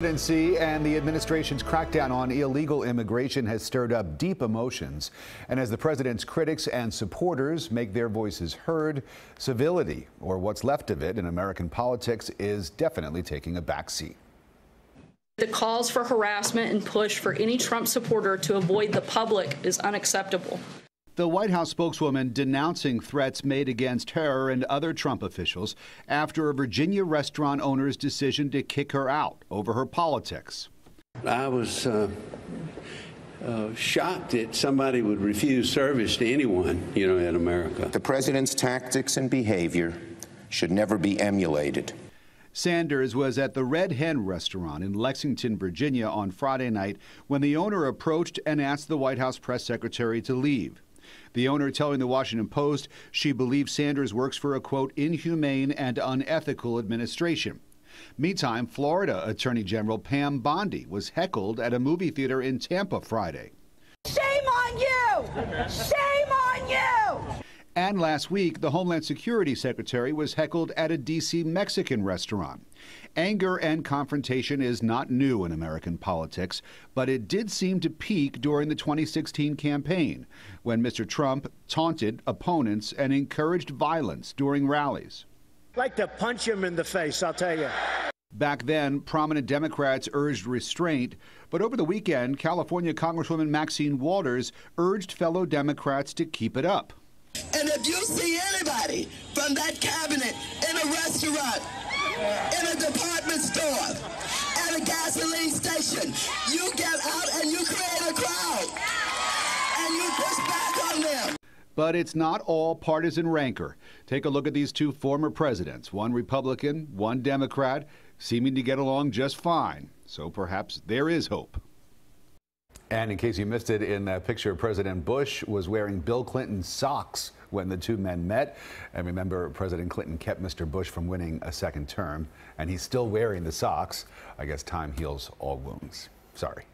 Presidency and the administration's crackdown on illegal immigration has stirred up deep emotions. And as the president's critics and supporters make their voices heard, civility, or what's left of it in American politics, is definitely taking a backseat. The calls for harassment and push for any Trump supporter to avoid the public is unacceptable. The White House spokeswoman denouncing threats made against her and other Trump officials after a Virginia restaurant owner's decision to kick her out over her politics. I was shocked that somebody would refuse service to anyone, in America. The president's tactics and behavior should never be emulated. Sanders was at the Red Hen restaurant in Lexington, Virginia on Friday night when the owner approached and asked the White House press secretary to leave. The owner telling the Washington Post she believes Sanders works for a, quote, inhumane and unethical administration. Meantime, Florida Attorney General Pam Bondi was heckled at a movie theater in Tampa Friday. Shame on you! Shame on you! And last week, the Homeland Security Secretary was heckled at a D.C. Mexican restaurant. Anger and confrontation is not new in American politics, but it did seem to peak during the 2016 campaign, when Mr. Trump taunted opponents and encouraged violence during rallies. I'd like to punch him in the face, I'll tell you. Back then, prominent Democrats urged restraint, but over the weekend, California Congresswoman Maxine Waters urged fellow Democrats to keep it up. And if you see anybody from that cabinet in a restaurant, in a department store, at a gasoline station, you get out and you create a crowd, and you push back on them. But it's not all partisan rancor. Take a look at these two former presidents, one Republican, one Democrat, seeming to get along just fine. So perhaps there is hope. And in case you missed it, in that picture, President Bush was wearing Bill Clinton's socks when the two men met. And remember, President Clinton kept Mr. Bush from winning a second term, and he's still wearing the socks. I guess time heals all wounds. Sorry.